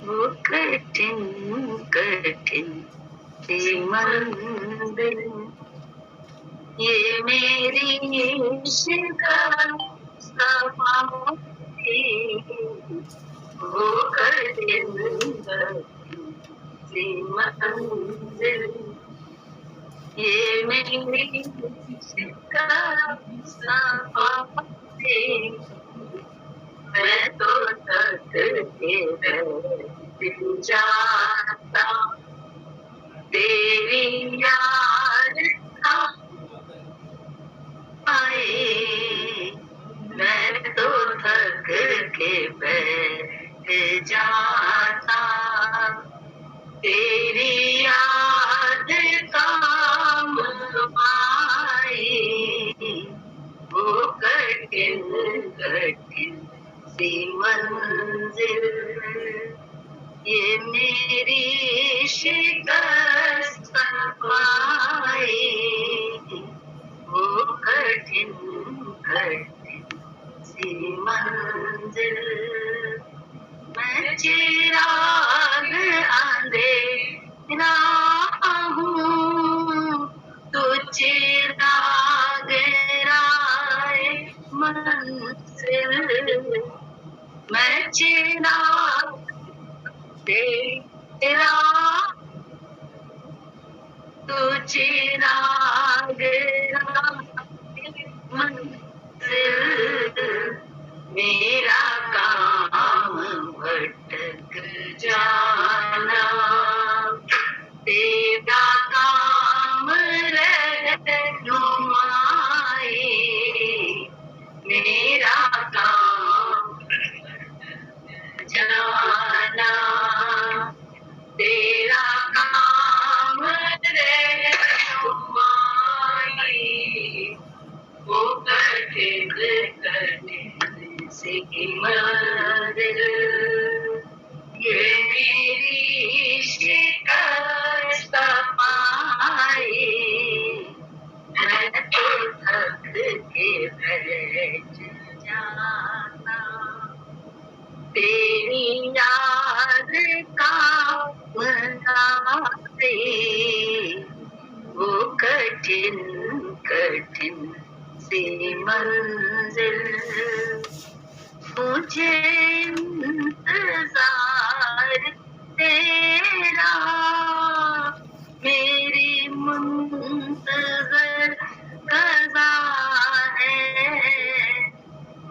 वो कठिन कठिन सी मंजिल, ये मेरी शिकस्त थी। वो कठिन कठिन सी मंजिल, ये मेरी शिकस्त थी। मैं तो थक के बैठ जाता, तेरी याद आए। मैं तो थक के बैठ जाता, तेरी याद काम आए। वो कठिन कठिन सी मंजिल, ये मेरी शिकस्त पाए। वो कठिन कठिन सी मंजिल, मैं चिराग अंधेरा हूँ, तू चिराग राह मंजिल। मैं चिराग तेरा, तू चिराग मंजिल। मेरा काम भटक जाना, तेरा काम रहनुमाई। मेरा काम जाना, तेरा काम रहनुमाई। वो कठिन कठिन सी मंजिल, ये मेरी शिकस्त पाए। मैं तो थक के बैठ जाता, तेरी याद काम आए। वो कठिन कठिन सी मंजिल, मुझे इंतजार तेरा, मेरी मुंतजर कज़ा है।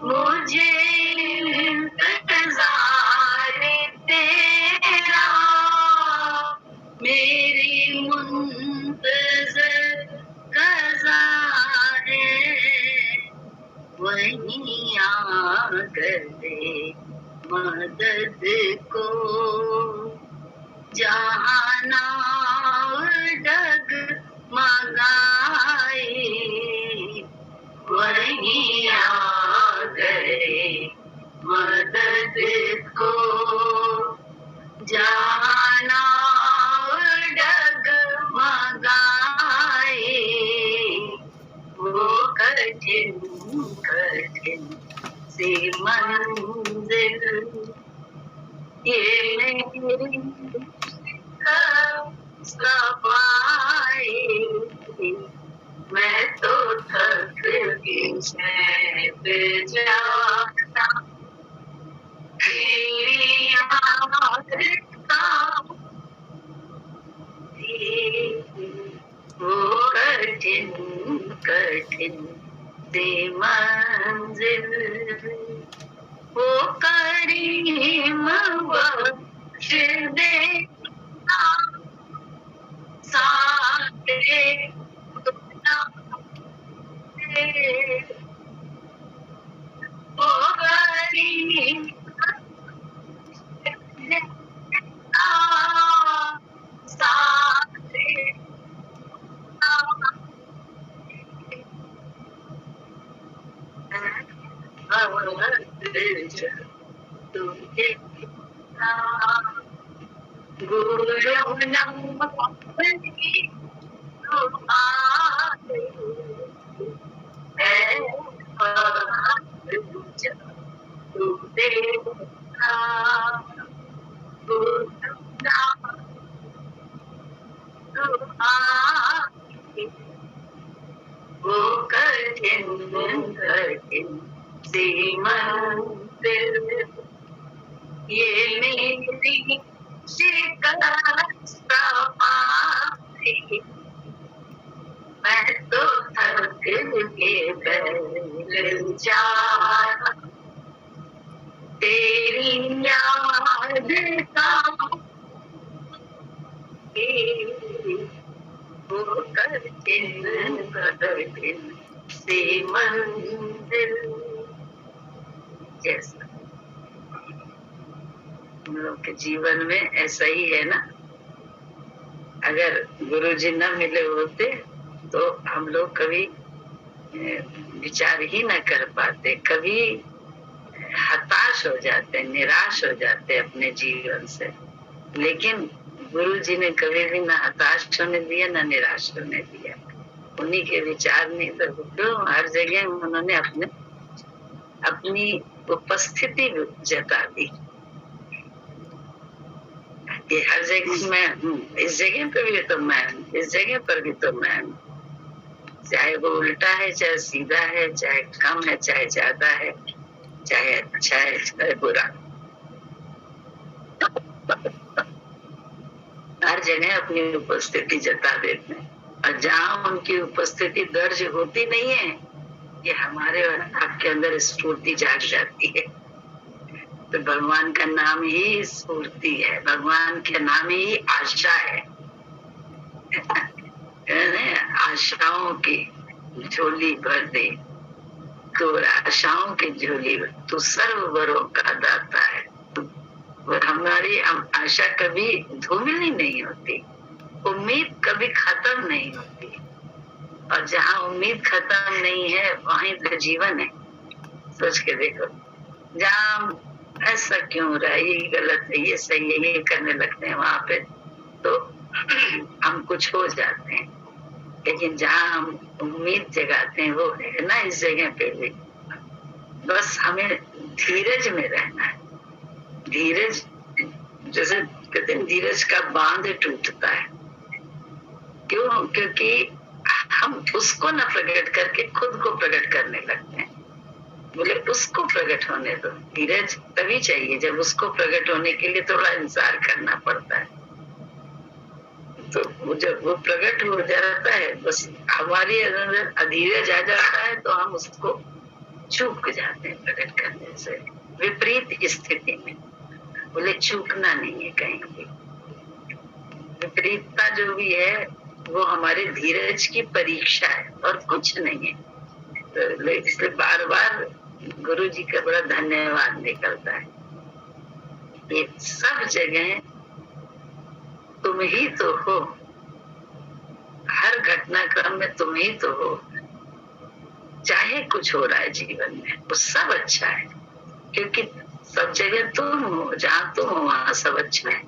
मुझे इंतजार तेरा, मेरी मुंतजर कज़ा है। वहीं आ गए मदद को, जहाना डगमगाए। वहीं आ गए मदद को, जहाना डगमगाए। वो कठिन कठिन सी मंजिल, ये मेरी शिकस्त पाए। मैं तो थक के बैठ जाता, तेरी याद काम थी। वो कठिन कठिन सी मंजिल, वो करीम बख्श दे साथ वो करीम साथ तुझे गुरु तेरा गुणगान दुआएं वो कठिन कठिन सी मंजिल ये मेरी शिकस्त पाई मैं तो थक के बैठ जाना तेरी याद का वो कठिन कठिन सी मंजिल। जैसा हम लोग के जीवन में ऐसा ही है ना, अगर गुरुजी न मिले होते तो हम लोग कभी विचार ही न कर पाते, कभी हताश हो जाते, निराश हो जाते अपने जीवन से। लेकिन गुरुजी ने कभी भी न हताश होने दिया, न निराश होने दिया। उन्हीं के विचार नहीं तो हर जगह उन्होंने अपनी उपस्थिति जता दी कि हर जगह मैं हूँ, इस जगह पे भी तो मैं हूँ, इस जगह पर भी तो मैं हूँ। चाहे वो उल्टा है, चाहे सीधा है, चाहे कम है, चाहे ज्यादा है, चाहे अच्छा है, चाहे बुरा, हर जगह अपनी उपस्थिति जता देते हैं। और जहाँ उनकी उपस्थिति दर्ज होती नहीं है, ये हमारे और आपके अंदर स्फूर्ति जाग जाती है। तो भगवान का नाम ही स्फूर्ति है, भगवान के नाम ही आशा है। आशाओं की झोली भर दे तो आशाओं की झोली, तू सर्व वरों का दाता है। और हमारी आशा कभी धूमिल नहीं होती, उम्मीद कभी खत्म नहीं होती। और जहाँ उम्मीद खत्म नहीं है वहीं तो जीवन है। सोच के देखो, जहाँ ऐसा क्यों हो रहा है, ये गलत है, ये सही है, ये करने लगते हैं, वहां पे तो हम कुछ हो जाते हैं। लेकिन जहाँ हम उम्मीद जगाते हैं वो है ना इस जगह पे भी। बस हमें धीरज में रहना है। धीरज, जैसे कहते हैं धीरज का बांध टूटता है। क्यों? क्योंकि हम उसको न प्रकट करके खुद को प्रकट करने लगते हैं। बोले उसको प्रकट होने दो। धीरज तभी चाहिए जब उसको प्रकट होने के लिए थोड़ा इंतजार करना पड़ता है। तो जब वो प्रकट हो जाता है, बस हमारी अंदर अधीरज आ जाता है, तो हम उसको चूक जाते हैं प्रकट करने से। विपरीत स्थिति में बोले चूकना नहीं है कहीं भी। विपरीतता जो भी है वो हमारे धीरज की परीक्षा है और कुछ नहीं है। तो इसलिए बार बार गुरु जी का बड़ा धन्यवाद निकलता है। ये सब जगह तुम ही तो हो, हर घटनाक्रम में तुम ही तो हो। चाहे कुछ हो रहा है जीवन में वो सब अच्छा है, क्योंकि सब जगह तुम हो। जहाँ तुम हो वहाँ सब अच्छा है,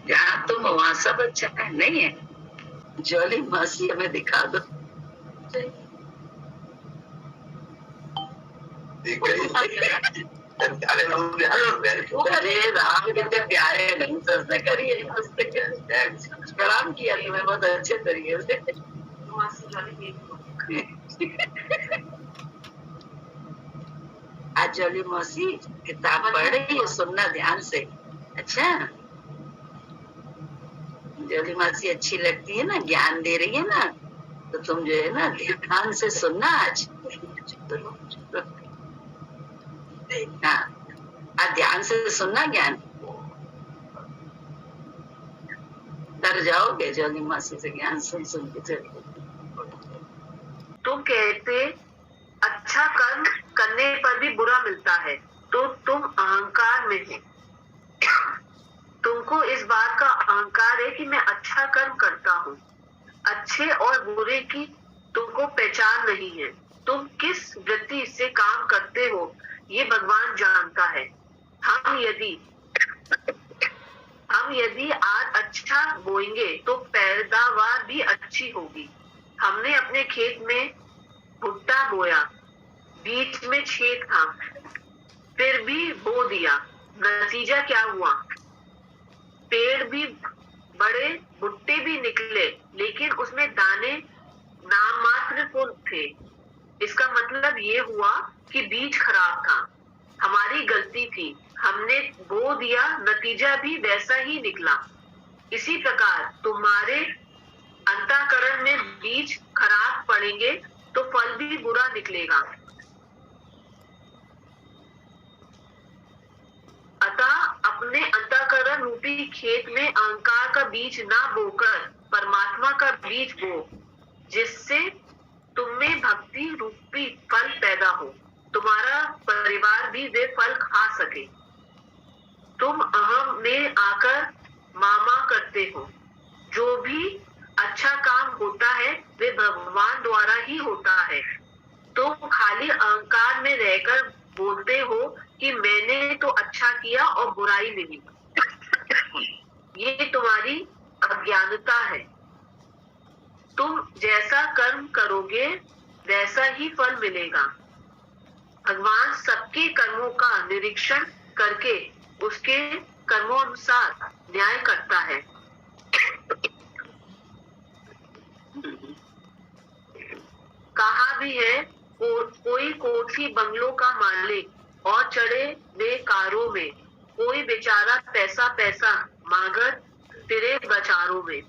जहाँ तुम हो वहाँ सब अच्छा है। नहीं है? जॉली मासी हमें दिखा दो। अरे राम कितने प्यारे ढंग से उसने करी है, प्रणाम किया तुम्हें बहुत अच्छे तरीके से। आज जॉली मौसी किताब पढ़ रही है, सुनना ध्यान से। अच्छा, जॉली मौसी अच्छी लगती है ना, ज्ञान दे रही है ना, तो तुम जो है ना ध्यान से सुनना आज। हाँ, ध्यान से सुनना, ज्ञान डर जाओगे जॉली मौसी से ज्ञान सुन सुन के। तुम कहते अच्छा कर्म करने पर भी बुरा मिलता है, तो तुम अहंकार में हो। तुमको इस बात का अहंकार है कि मैं अच्छा कर्म करता हूँ। अच्छे और बुरे की तुमको पहचान नहीं है। तुम किस वृत्ति से काम करते हो ये भगवान जानता है। हम यदि आज अच्छा बोएंगे तो पैदावार भी अच्छी होगी। हमने अपने खेत में भुट्टा बोया, बीच में छेद था, फिर भी बो दिया, नतीजा क्या हुआ? पेड़ भी बड़े, भुट्टे भी निकले, लेकिन उसमें दाने नाम मात्र को थे। इसका मतलब ये हुआ कि बीज खराब था, हमारी गलती थी, हमने बो दिया, नतीजा भी वैसा ही निकला। इसी प्रकार तुम्हारे अंतःकरण में बीज खराब पड़ेंगे तो फल भी बुरा निकलेगा। अतः अपने अंतःकरण रूपी खेत में अहंकार का बीज ना बोकर परमात्मा का बीज बो, जिससे तुममें भक्ति रूपी फल पैदा हो, तुम्हारा परिवार भी वे फल खा सके। तुम अहम में आकर मामा करते हो, जो भी अच्छा काम होता है वे भगवान द्वारा ही होता है। तुम खाली अहंकार में रहकर बोलते हो कि मैंने तो अच्छा किया और बुराई मिली। ये तुम्हारी अज्ञानता है। तुम जैसा कर्म करोगे वैसा ही फल मिलेगा। भगवान सबके कर्मों का निरीक्षण करके उसके कर्मों अनुसार न्याय करता है। कहा भी है, कोई कोठी बंगलों का मालिक और चढ़े वे कारों में, कोई बेचारा पैसा पैसा मांगर फिरे बाजारों में।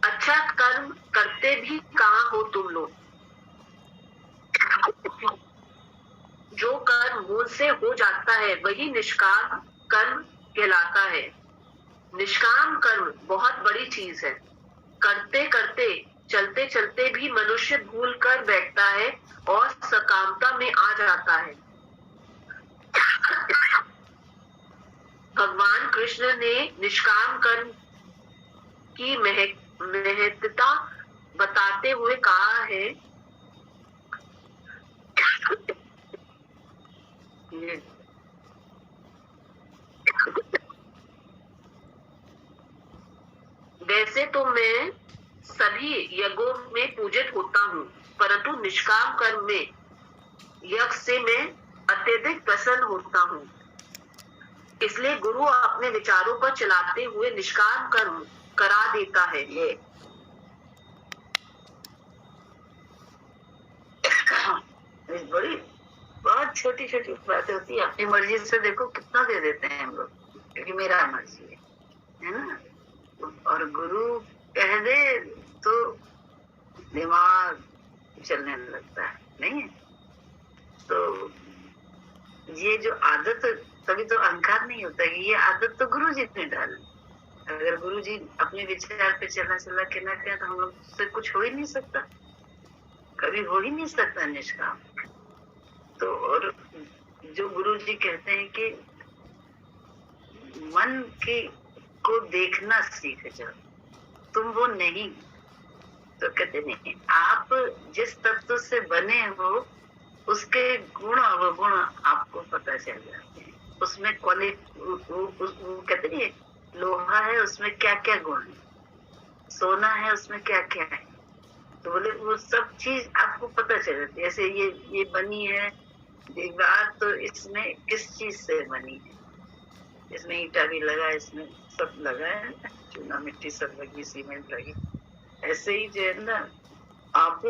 अच्छा कर्म करते भी कहाँ हो तुम लोग? जो कर्म मूल से हो जाता है वही निष्काम कर्म कहलाता है। निष्काम कर्म बहुत बड़ी चीज है। करते करते चलते चलते भी मनुष्य भूल कर बैठता है और सकामता में आ जाता है। भगवान कृष्ण ने निष्काम कर्म की महत्ता बताते हुए कहा है, वैसे तो मैं सभी यज्ञों में पूजित होता हूँ, परंतु निष्काम कर्म में यज्ञ से मैं अत्यधिक प्रसन्न होता हूँ। इसलिए गुरु अपने विचारों पर चलाते हुए निष्काम कर्म करा देता है। ये बड़ी बहुत छोटी छोटी बातें होती है। अपनी मर्जी से देखो कितना दे देते हैं हम लोग, क्योंकि मेरा मर्जी है ना। और गुरु कह दे तो दिमाग चलने लगता है, नहीं है? तो ये जो आदत, तभी तो अहंकार नहीं होता है। ये आदत तो गुरु जी ने डाली। अगर गुरु जी अपने विचार पे चला के ना कहें तो हम लोग से कुछ हो ही नहीं सकता, कभी हो ही नहीं सकता निष्काम। तो और जो गुरु जी कहते हैं कि मन की को देखना सीख जाओ, तुम वो नहीं। तो कहते नहीं, आप जिस तत्व से बने हो उसके गुण अवगुण आपको पता चल जाते हैं। उसमें कहते नहीं, लोहा है उसमें क्या क्या गुण है, सोना है उसमें क्या क्या है, तो बोले वो सब चीज आपको पता चल जाती है। जैसे ये बनी है दीवार, तो इसमें किस चीज से बनी है, इसमें ईटा भी लगा, इसमें सब लगा है, चूना मिट्टी सब लगी, सीमेंट लगी। ऐसे ही जो है ना, आप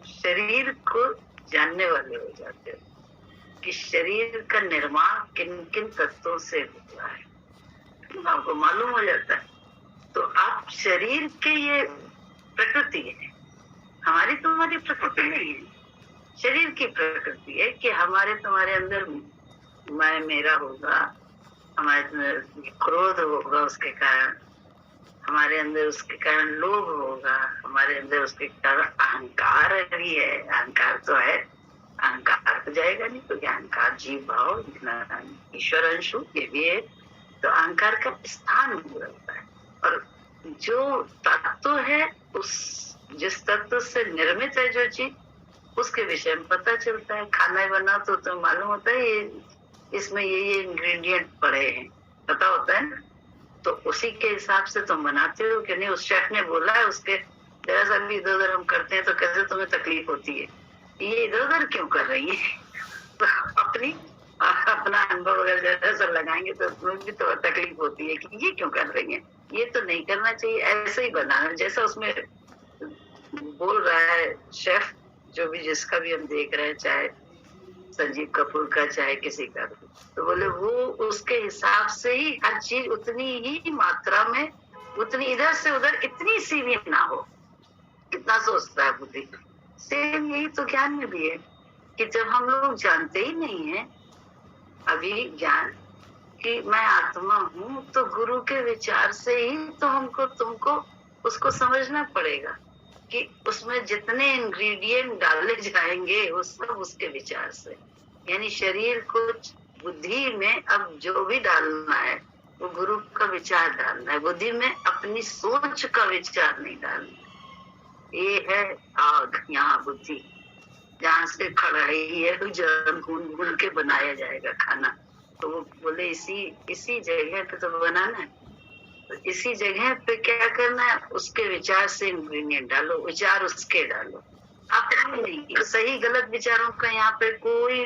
शरीर को जानने वाले हो जाते हो कि शरीर का निर्माण किन किन तत्वों से हुआ है, तो आपको मालूम हो जाता है। तो आप शरीर के ये प्रकृति है, हमारी तुम्हारी प्रकृति नहीं है। शरीर की प्रकृति है कि हमारे तुम्हारे अंदर मैं मेरा होगा, हमारे अंदर क्रोध होगा, उसके कारण हमारे अंदर उसके कारण लोभ होगा, हमारे अंदर उसके कारण अहंकार भी है। अहंकार तो है, अहंकार तो जाएगा नहीं, तो अहंकार जीव भाव ईश्वर अंशु ये भी है। तो अहंकार का स्थान रहता है। और जो तत्व है, उस जिस तत्व से निर्मित है जो चीज, उसके विषय में पता चलता है। खाना बना तो मालूम होता है इसमें ये इंग्रेडिएंट पड़े हैं, पता होता है ना। तो उसी के हिसाब से तुम बनाते हो कि नहीं। उस शेफ ने बोला है, उसके जरा सा भी इधर उधर हम करते हैं तो कैसे तुम्हें तकलीफ होती है, ये इधर उधर क्यों कर रही है, अपनी अपना अनुभव अगर जरा सा लगाएंगे तो उसमें भी तो तकलीफ होती है कि ये क्यों कर रही है, ये तो नहीं करना चाहिए, ऐसे ही बनाना जैसा उसमें बोल रहा है शेफ, जो भी जिसका भी हम देख रहे हैं, चाहे संजीव कपूर का चाहे किसी का भी, तो बोले वो उसके हिसाब से ही हर चीज उतनी ही मात्रा में, उतनी इधर से उधर इतनी सी भी ना हो, कितना सोचता है बुद्धि। सेम यही तो ज्ञान में भी है कि जब हम लोग जानते ही नहीं है अभी ज्ञान कि मैं आत्मा हूँ, तो गुरु के विचार से ही तो हमको तुमको उसको समझना पड़ेगा कि उसमें जितने इंग्रेडिएंट डाले जाएंगे वो सब उसके विचार से, यानी शरीर को बुद्धि में अब जो भी डालना है वो गुरु का विचार डालना है, बुद्धि में अपनी सोच का विचार नहीं डालना। ये है आग, यहाँ बुद्धि जहाँ से कढ़ाई है जो भून के बनाया जाएगा खाना, तो वो बोले इसी जगह पे तो बनाना है, तो इसी जगह पे क्या करना है, उसके विचार से इंग्रेडिएंट डालो, विचार उसके डालो, अपने नहीं। सही गलत विचारों का यहाँ पे कोई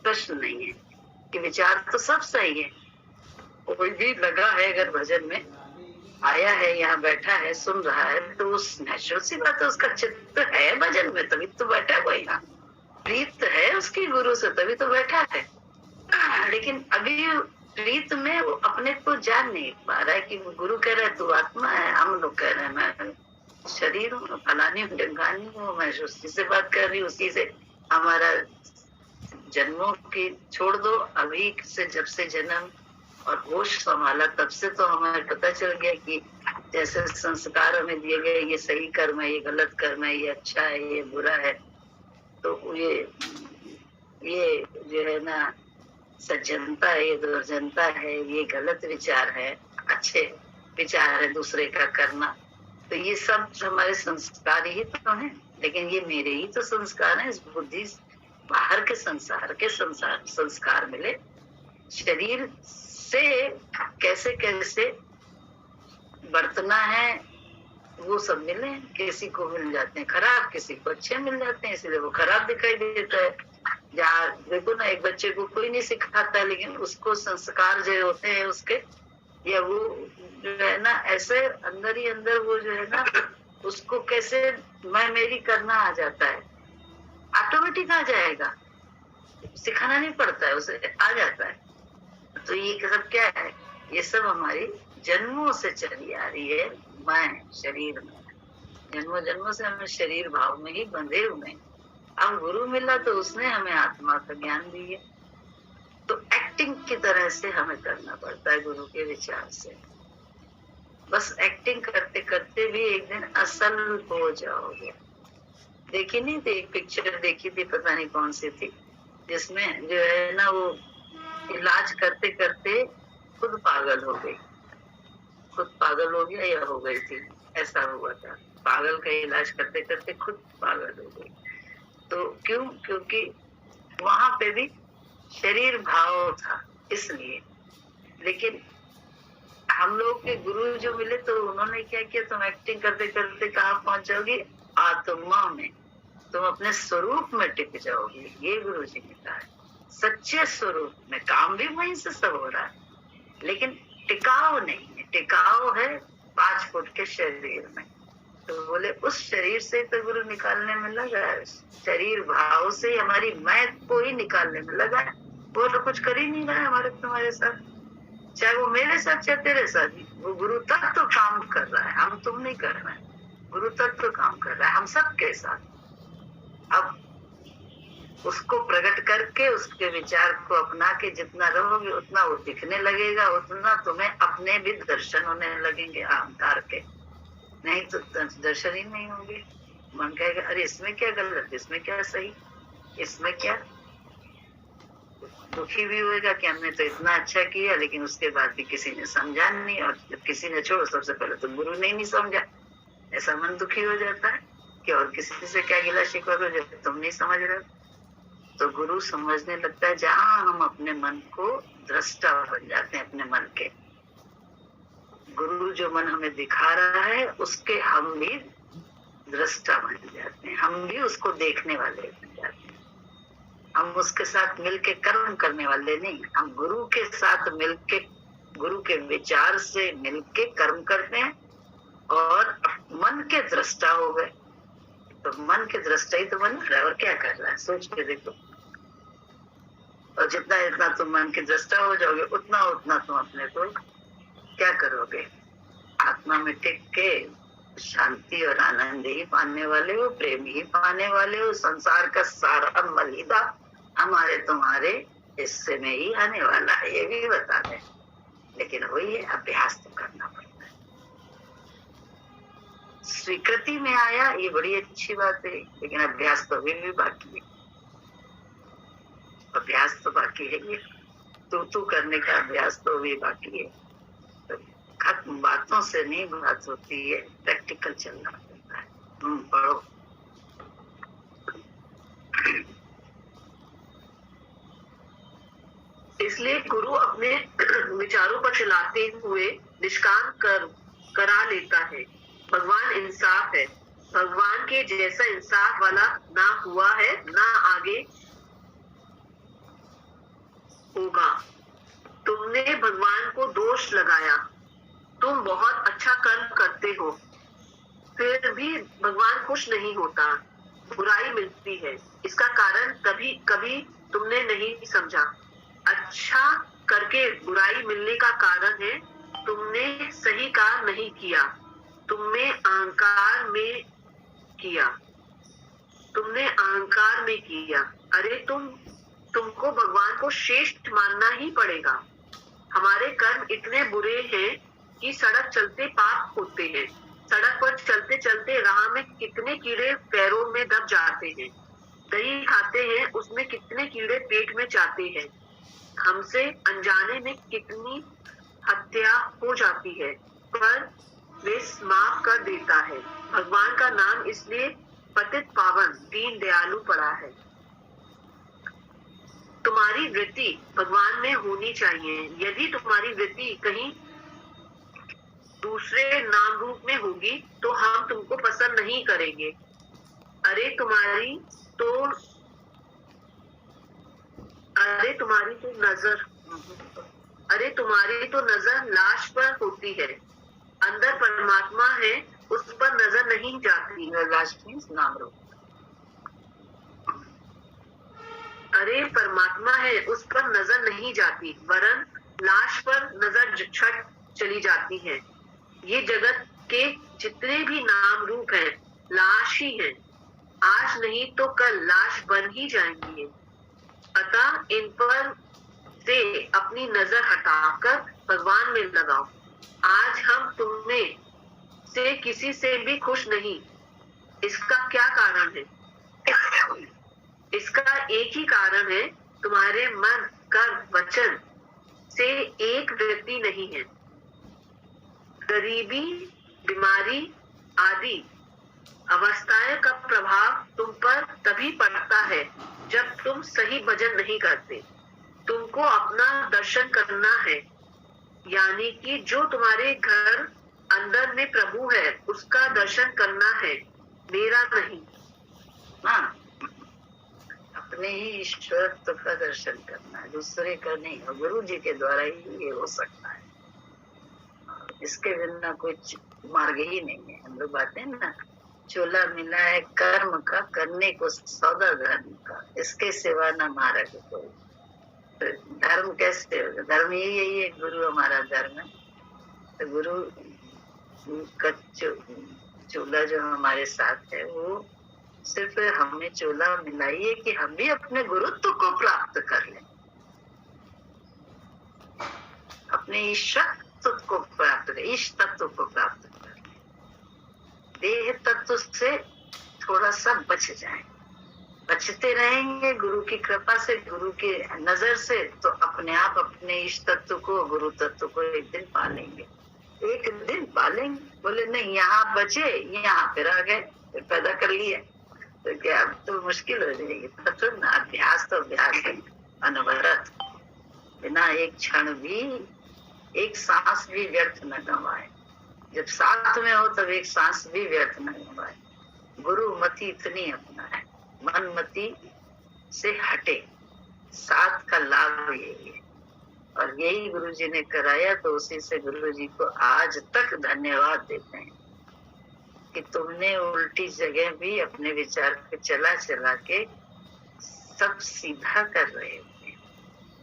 प्रश्न नहीं है कि विचार तो सब सही है। कोई भी लगा है अगर भजन में आया है, यहाँ बैठा है, सुन रहा है, तो उस नेचुरल सी बात है, उसका चित्त है भजन में, तभी तो बैठा हुआ यहाँ, प्रीत है उसकी गुरु से, तभी तो बैठा है। लेकिन अभी प्रीत में वो अपने को जान नहीं पा रहा है कि वो गुरु कह रहा है तू आत्मा है, हम लोग कह रहे हैं मैं शरीर हूँ, फलानी हूँ, ढंगानी हूँ, मैं उसी से बात कर रही हूँ, उसी से हमारा जन्मों की छोड़ दो, अभी से जब से जन्म और होश संभाला तब से तो हमें पता चल गया कि जैसे संस्कार हमें दिए गए, ये सही कर्म है, ये गलत कर्म है, ये अच्छा है, ये बुरा है, तो ये जो है ना सज्जनता है, ये दुर्जनता है, ये गलत विचार है, अच्छे विचार है दूसरे का करना, तो ये सब हमारे संस्कार ही तो हैं। लेकिन ये मेरे ही तो संस्कार हैं, इस बुद्धि बाहर के संस्कार मिले, शरीर से कैसे कैसे बरतना है वो सब मिले, किसी को मिल जाते हैं खराब, किसी को अच्छे मिल जाते हैं, इसलिए वो खराब दिखाई देता है। जहाँ देखो ना, एक बच्चे को कोई नहीं सिखाता, लेकिन उसको संस्कार जो होते हैं उसके, या वो जो है ना ऐसे अंदर ही अंदर वो जो है ना उसको कैसे मैं मेरी करना आ जाता है, ऑटोमेटिक आ जाएगा, सिखाना नहीं पड़ता है, उसे आ जाता है। तो ये सब क्या है, ये सब हमारी जन्मों से चली आ रही है, मैं शरीर में, जन्मों से हमें शरीर भाव में ही बंधे हुए। अब गुरु मिला तो उसने हमें आत्मा का ज्ञान दिया, तो एक्टिंग की तरह से हमें करना पड़ता है गुरु के विचार से। बस एक्टिंग करते करते भी एक दिन असल हो जाओगे। देखी नहीं थी, एक पिक्चर देखी थी, पता नहीं कौन सी थी, जिसमें जो है ना वो इलाज करते करते खुद पागल हो गई, खुद पागल हो गया या हो गई थी, ऐसा हुआ था, पागल का इलाज करते करते खुद पागल हो गई। तो क्यों? क्योंकि वहां पे भी शरीर भाव था इसलिए। लेकिन हम लोग के गुरु जो मिले तो उन्होंने क्या किया, तुम एक्टिंग करते करते कहाँ पहुंच जाओगी, आत्मा में, तुम अपने स्वरूप में टिक जाओगी, ये गुरु जी ने कहा है। सच्चे स्वरूप में काम भी वहीं से सब हो रहा है, लेकिन टिकाव नहीं है, टिकाव है 5 फुट के शरीर में। तो बोले उस शरीर से तो गुरु निकालने में लगा है, शरीर भाव से हमारी मैं को ही निकालने में लगा है। वो तो कुछ कर ही नहीं रहा है हमारे तुम्हारे साथ, चाहे वो मेरे साथ चाहे तेरे साथ, वो गुरु तक तो काम कर रहा है, हम तुम नहीं कर रहे हैं, गुरु तक तो काम कर रहा है हम सबके साथ। अब उसको प्रकट करके उसके विचार को अपना के जितना रहोगे उतना वो दिखने लगेगा, उतना तुम्हें अपने भी दर्शन होने लगेंगे अहंकार के, नहीं तो दर्शन ही नहीं होंगे। मन कहेगा अरे इसमें क्या गलत, इसमें क्या सही, इसमें क्या, दुखी भी होएगा कि हमने तो इतना अच्छा किया लेकिन उसके बाद भी किसी ने समझा नहीं, और जब किसी ने छोड़ो सबसे पहले तो गुरु ने नहीं समझा, ऐसा मन दुखी हो जाता है कि और किसी से क्या गिला शिकवा करो जब तुम नहीं समझ रहे। तो गुरु समझने लगता है जहां हम अपने मन को दृष्टा बन जाते हैं, अपने मन के, गुरु जो मन हमें दिखा रहा है उसके हम भी दृष्टा बन जाते हैं, हम भी उसको देखने वाले बन जाते हैं, हम हम उसके साथ मिलके कर्म करने वाले नहीं, हम गुरु के साथ मिलके, गुरु के विचार से मिलके कर्म करते हैं और मन के दृष्टा हो गए। तो मन के दृष्टा ही तो बन रहा है, और क्या कर रहा है सोच के देखो। और जितना जितना तुम मन के दृष्टा हो जाओगे उतना उतना तुम अपने को क्या करोगे, आत्मा में टिक के शांति और आनंद ही पाने वाले हो, प्रेम ही पाने वाले हो। संसार का सारा मलिदा हमारे तुम्हारे हिस्से में ही आने वाला है, ये भी बता दें। लेकिन वही है, अभ्यास तो करना पड़ता है। स्वीकृति में आया ये बड़ी अच्छी बात है, लेकिन अभ्यास तो अभी भी बाकी है। अभ्यास तो बाकी है, ये तू करने का अभ्यास तो भी बाकी है। तो खत्म बातों से नहीं बात होती है, प्रैक्टिकल चलना पड़ता है। तुम पढ़ो। इसलिए गुरु अपने विचारों पर चलाते हुए निष्काम करा लेता है। भगवान इंसाफ है, भगवान के जैसा इंसाफ वाला ना हुआ है ना आगे होगा। तुमने भगवान को दोष लगाया, तुम बहुत अच्छा कर्म करते हो, फिर भी भगवान खुश नहीं होता, बुराई मिलती है। इसका कारण कभी कभी तुमने नहीं समझा। अच्छा करके बुराई मिलने का कारण है तुमने सही काम नहीं किया, तुमने अहंकार में किया, तुमने अहंकार में किया। अरे तुमको भगवान को श्रेष्ठ मानना ही पड़ेगा। हमारे कर्म इतने बुरे हैं कि सड़क चलते पाप होते हैं। सड़क पर चलते चलते राह में कितने कीड़े पैरों में दब जाते हैं। दही खाते हैं, उसमें कितने कीड़े पेट में जाते हैं। हमसे अनजाने में कितनी हत्या हो जाती है, पर वे माफ कर देता है। भगवान का नाम इसलिए पतित पावन दीन दयालु पड़ा है। तुम्हारी वृत्ति भगवान में होनी चाहिए। यदि तुम्हारी वृत्ति कहीं दूसरे नाम रूप में होगी तो हम तुमको पसंद नहीं करेंगे। अरे तुम्हारी तो नजर लाश पर होती है, अंदर परमात्मा है, उस पर नजर नहीं जाती। लाश मीन्स नाम रूप। अरे परमात्मा है, उस पर नजर नहीं जाती, वरन लाश पर नजर छट चली जाती है। ये जगत के जितने भी नाम रूप हैं लाश ही हैं। आज नहीं तो कल लाश बन ही जाएंगी। अतः इन पर से अपनी नजर हटाकर भगवान में लगाओ। आज हम तुम्हें से किसी से भी खुश नहीं। इसका क्या कारण है? इसका एक ही कारण है, तुम्हारे मन कर्म वचन से एक वृत्ति नहीं है। गरीबी, बीमारी आदि अवस्थाएं का प्रभाव तुम पर तभी पड़ता है जब तुम सही भजन नहीं करते। तुमको अपना दर्शन करना है, यानी कि जो तुम्हारे घर अंदर में प्रभु है उसका दर्शन करना है, मेरा नहीं। हाँ, अपने ही ईश्वरत्व का दर्शन करना है, दूसरे का नहीं। और गुरु जी के द्वारा ही ये हो सकता है, इसके बिना कुछ मार्ग ही नहीं है। हम लोग बातें ना, चोला मिला है कर्म का, करने को सौदा धर्म का, इसके सिवा न मार्ग कोई। तो धर्म कैसे होगा? धर्म यही है, गुरु हमारा धर्म है। तो गुरु का चोला जो हमारे साथ है वो सिर्फ हमें चोला मिलाई है कि हम भी अपने गुरुत्व को प्राप्त कर लें, अपने ईश्वर को प्राप्त कर, ईश तत्व को प्राप्त कर, देह तत्व से थोड़ा सा बच जाए। बचते रहेंगे गुरु की कृपा से, गुरु की नजर से, तो अपने आप अपने ईश तत्व को, गुरु तत्व को एक दिन पालेंगे। एक दिन पालेंगे। बोले नहीं यहाँ बचे, यहाँ फिर आ गए, फिर पैदा कर लिया, तो क्या अब तो मुश्किल हो जाएगी। तो ना, अभ्यास तो अभ्यास है, अनवरत, बिना एक क्षण भी, एक सांस भी व्यर्थ न गवाए। जब साथ में हो तब एक सांस भी व्यर्थ न गवाए। गुरु मति इतनी अपना है, मन मति से हटे, साथ का लाभ यही है, और यही गुरु जी ने कराया, तो उसी से गुरु जी को आज तक धन्यवाद देते हैं कि तुमने उल्टी जगह भी अपने विचार पे चला चला के सब सीधा कर रहे थे।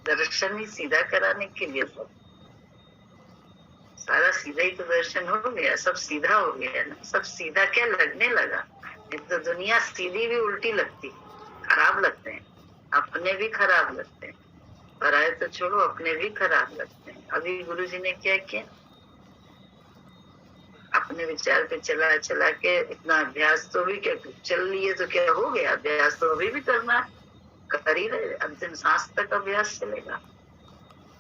दर्शन ही सीधा कराने के लिए सब, सारा सीधा ही तो दर्शन हो गया, सब सीधा हो गया ना। सब सीधा क्या लगने लगा, तो दुनिया सीधी भी उल्टी लगती, खराब लगते हैं, अपने भी खराब लगते हैं, पराये तो छोड़ो अपने भी खराब लगते हैं। अभी गुरु जी ने क्या किया, अपने विचार पे चला चला के इतना अभ्यास तो भी क्या चल लिए तो क्या हो गया, अभ्यास तो अभी भी करना है, कर ही रहे, अंतिम सांस तक अभ्यास चलेगा।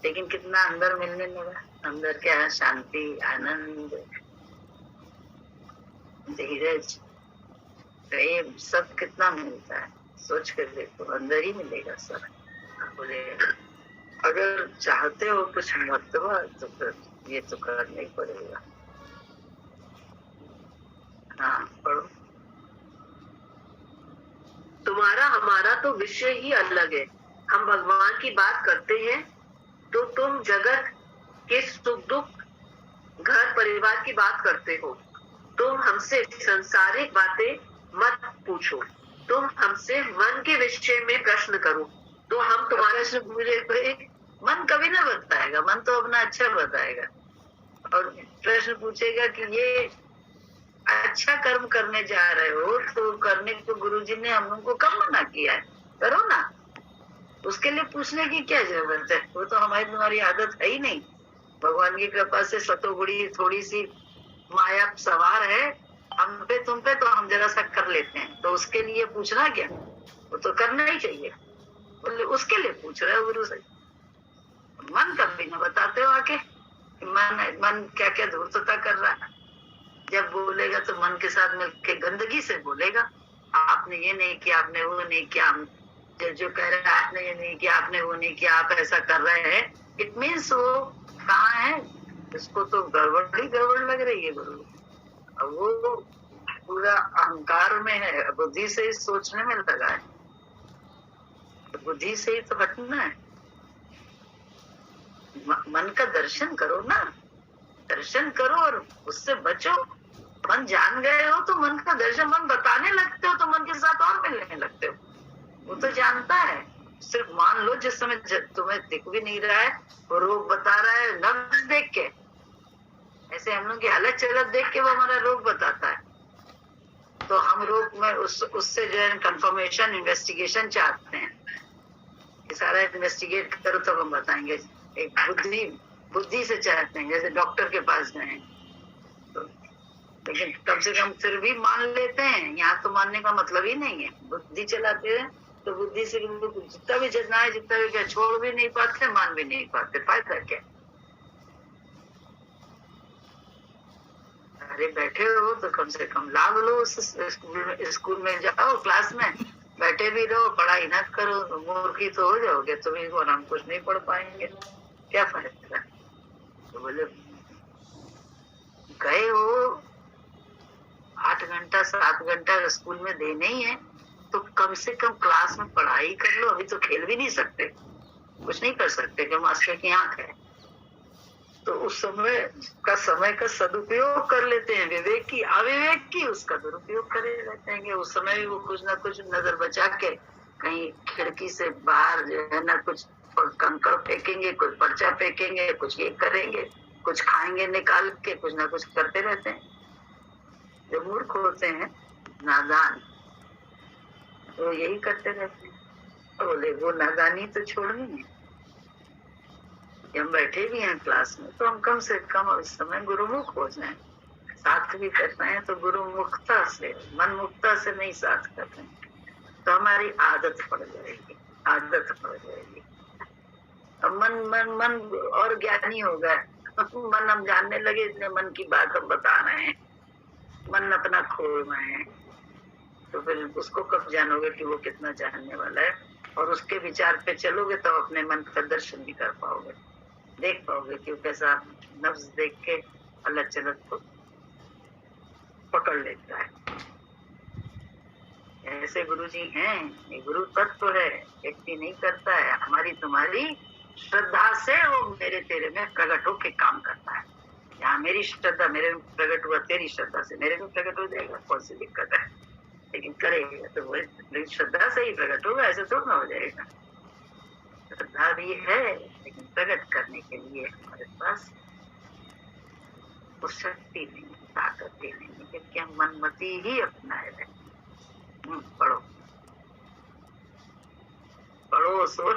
लेकिन कितना अंदर मिलने लगा, अंदर क्या शांति, आनंद, धीरज, प्रेम, सब कितना मिलता है, सोच कर देखो, अंदर ही मिलेगा सब। बोले अगर चाहते हो कुछ महत्व तो फिर ये तो करना ही पड़ेगा। हाँ पढ़ो। तुम्हारा हमारा तो विषय ही अलग है। हम भगवान की बात करते हैं तो तुम जगत के सुख दुख, घर परिवार की बात करते हो। तुम हमसे सांसारिक बातें मत पूछो, तुम हमसे मन के विषय में प्रश्न करो तो हम तुम्हारे से पूछे। मन कभी ना बताएगा, मन तो अपना अच्छा बताएगा, और प्रश्न पूछेगा कि ये अच्छा कर्म करने जा रहे हो तो करने को गुरुजी ने हम लोग को कब मना किया है, करो ना, उसके लिए पूछने की क्या जरूरत है, वो तो हमारी तुम्हारी आदत है ही नहीं। भगवान की कृपा से सतोगुड़ी थोड़ी सी माया सवार है हम पे तुम पे, तो हम जरा सा कर लेते हैं, तो उसके लिए पूछना क्या, वो तो करना ही चाहिए, बोले उसके लिए पूछ रहे हो गुरु से। मन कभी ना बताते हो आके, मन क्या क्या धूर्तता कर रहा है। जब बोलेगा तो मन के साथ मिलके गंदगी से बोलेगा, आपने ये नहीं किया, आपने वो नहीं किया, जो कह रहे हैं आपने ये नहीं किया, आपने वो नहीं किया, आप ऐसा कर रहे हैं, इट मीन्स वो कहाँ है, इसको तो गड़बड़ लग रही है गुरु। अब वो पूरा अहंकार में है, बुद्धि से ही सोचने में लगा है, तो बुद्धि से ही तो हटना है। मन का दर्शन करो ना, दर्शन करो और उससे बचो। मन जान गए हो तो मन का दर्शन, मन बताने लगते हो तो मन के साथ और मिलने लगते हो, वो तो जानता है। सिर्फ मान लो जिस समय तुम्हें दिख भी नहीं रहा है, वो रोग बता रहा है नब्ज देख के, ऐसे हम लोग की हालत चलत देख के वो हमारा रोग बताता है, तो हम रोग में उससे जो है कंफर्मेशन, इन्वेस्टिगेशन चाहते हैं कि सारा इन्वेस्टिगेट करो तब हम बताएंगे। एक बुद्धि से चाहते हैं, जैसे डॉक्टर के पास गए तो, लेकिन कम से कम फिर भी मान लेते हैं। यहाँ तो मानने का मतलब ही नहीं है, बुद्धि चलाते हैं तो बुद्धि से जितना भी जितना है, जितना भी क्या छोड़ भी नहीं पाते, मान भी नहीं पाते, फायदा क्या। अरे बैठे हो तो कम से कम लाभ लो, उस स्कूल में जाओ, क्लास में बैठे भी रहो, पढ़ाई न करो, मूर्खी तो हो जाओगे तुम्हें, और हम कुछ नहीं पढ़ पाएंगे, क्या फायदा। तो बोले गए हो 8 घंटा 7 घंटा स्कूल में देने ही है, तो कम से कम क्लास में पढ़ाई कर लो। अभी तो खेल भी नहीं सकते, कुछ नहीं कर सकते कि मास्टर की आंख है, तो उस समय का सदुपयोग कर लेते हैं। विवेक की अविवेक की उसका दुरुपयोग करे रहते हैं कि उस समय भी वो कुछ ना कुछ नजर बचा के कहीं खिड़की से बाहर जो है ना कुछ कंकड़ फेंकेंगे, कुछ पर्चा फेंकेंगे, कुछ ये करेंगे, कुछ खाएंगे निकाल के, कुछ ना कुछ करते रहते हैं। जो मूर्ख होते हैं, नादान, वो यही करते रहते हैं। बोले वो नादानी तो छोड़नी है। हम बैठे भी हैं क्लास में तो हम कम से कम इस समय गुरुमुख हो जाएं। साथ भी कर रहे हैं तो गुरुमुखता से, मन मुक्ता से नहीं साथ कर रहे हैं, तो हमारी आदत पड़ जाएगी, आदत पड़ जाएगी। अब मन और ज्ञानी होगा, मन हम जानने लगे, इसलिए मन की बात हम बता रहे हैं, मन अपना खोल रहे हैं, तो फिर उसको कब जानोगे कि वो कितना जानने वाला है, और उसके विचार पे चलोगे तो अपने मन का दर्शन भी कर पाओगे, देख पाओगे कि कैसा नफ्स देख के अलग चलत को पकड़ लेता है। ऐसे गुरुजी हैं, ये गुरु तत्व है। व्यक्ति की नहीं करता है, हमारी तुम्हारी श्रद्धा से वो मेरे तेरे में प्रकट होके काम करता है। यहाँ मेरी श्रद्धा मेरे में प्रकट हुआ, तेरी श्रद्धा से मेरे में प्रकट हो जाएगा, कौन सी दिक्कत है? लेकिन करेगा तो वो श्रद्धा से ही प्रकट होगा, ऐसे थोड़ा ना हो जाएगा। श्रद्धा भी है लेकिन प्रकट करने के लिए हमारे पास वो शक्ति नहीं, ताकत ही नहीं, क्योंकि हम मनमति ही अपनाए रहे। पढ़ो पढ़ो सो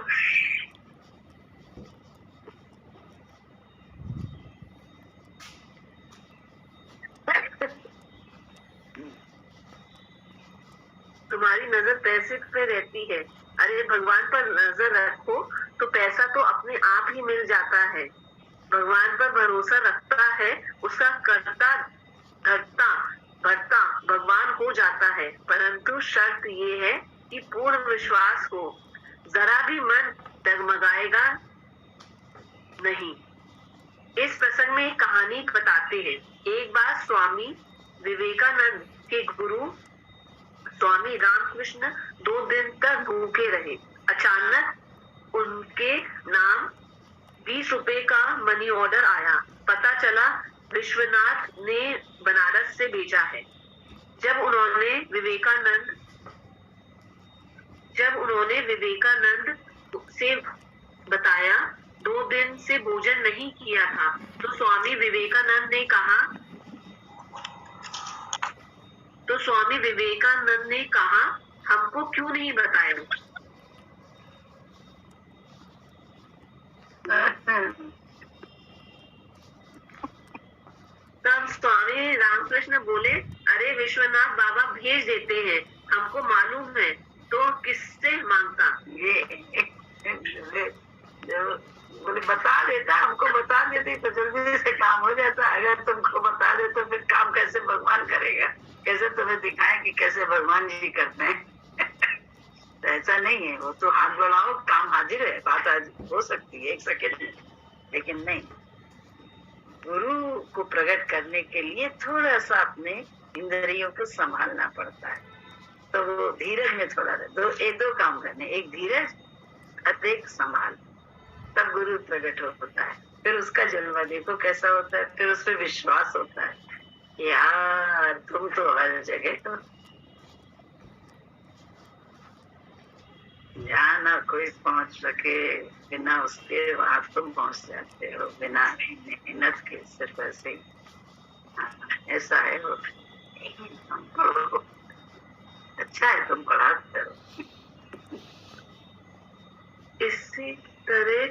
तुम्हारी नजर पैसे पे रहती है, अरे भगवान पर नजर रखो तो पैसा तो अपने आप ही मिल जाता है। भगवान पर भरोसा रखता है, उसका करता धरता भरता भगवान हो जाता है, परंतु शर्त ये है कि पूर्ण विश्वास हो, जरा भी मन डगमगाएगा नहीं। इस प्रसंग में एक कहानी बताते हैं। एक बार स्वामी विवेकानंद के गुरु स्वामी रामकृष्ण 2 दिन तक भूखे रहे। अचानक उनके नाम 20 रुपए का मनी ऑर्डर आया। पता चला विश्वनाथ ने बनारस से भेजा है। जब उन्होंने विवेकानंद से बताया 2 दिन से भोजन नहीं किया था, तो स्वामी विवेकानंद ने कहा हमको क्यों नहीं बताया? तब स्वामी रामकृष्ण बोले, अरे विश्वनाथ बाबा भेज देते हैं, हमको मालूम है, तो किससे मांगता? बोले बता देता, हमको बता देते तो जल्दी से काम हो जाता। अगर तुमको बता दे तो फिर काम कैसे भगवान करेगा? कैसे तुम्हें दिखाएं कि कैसे भगवान जी करते हैं? तो ऐसा नहीं है, वो तो हाथ बढ़ाओ काम हाजिर है, बात हो सकती है 1 सेकेंड में, लेकिन नहीं। गुरु को प्रकट करने के लिए थोड़ा सा अपने इंद्रियों को संभालना पड़ता है। तो वो धीरज में थोड़ा दो काम करने, एक धीरज और एक संभाल, तब गुरु प्रकट होता है। फिर उसका जलवा देखो कैसा होता है, फिर उस पर विश्वास होता है, यार तुम तो हर जगह हो, जहाँ ना कोई पहुंच सके, बिना उसके वहां तुम पहुंच जाते हो, बिना मेहनत के सिर्फ ऐसे ही। ऐसा है वो। हमको अच्छा है तुम पढ़ाते हो। इसी तरह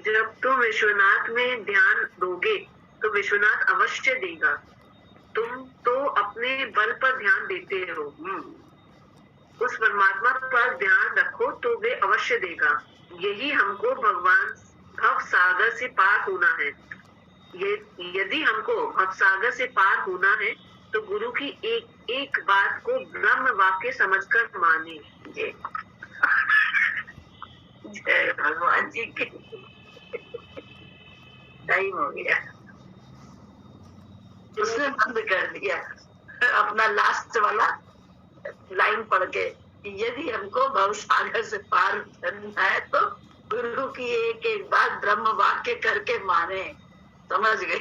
जब तुम विश्वनाथ में ध्यान दोगे तो विश्वनाथ अवश्य देगा। तुम तो अपने बल पर ध्यान देते हो, उस परमात्मा पर ध्यान रखो तो वे अवश्य देगा। यही हमको भगवान भव सागर से पार होना है। यदि हमको भव सागर से पार होना है तो गुरु की एक एक बात को ब्रह्म वाक्य समझकर माने। जय भगवान जी के। टाइम हो गया, उसने बंद कर दिया अपना लास्ट वाला लाइन पढ़ के। यदि हमको भवसागर से पार करना है तो गुरु की एक एक बात ब्रह्म वाक्य करके माने। समझ गए?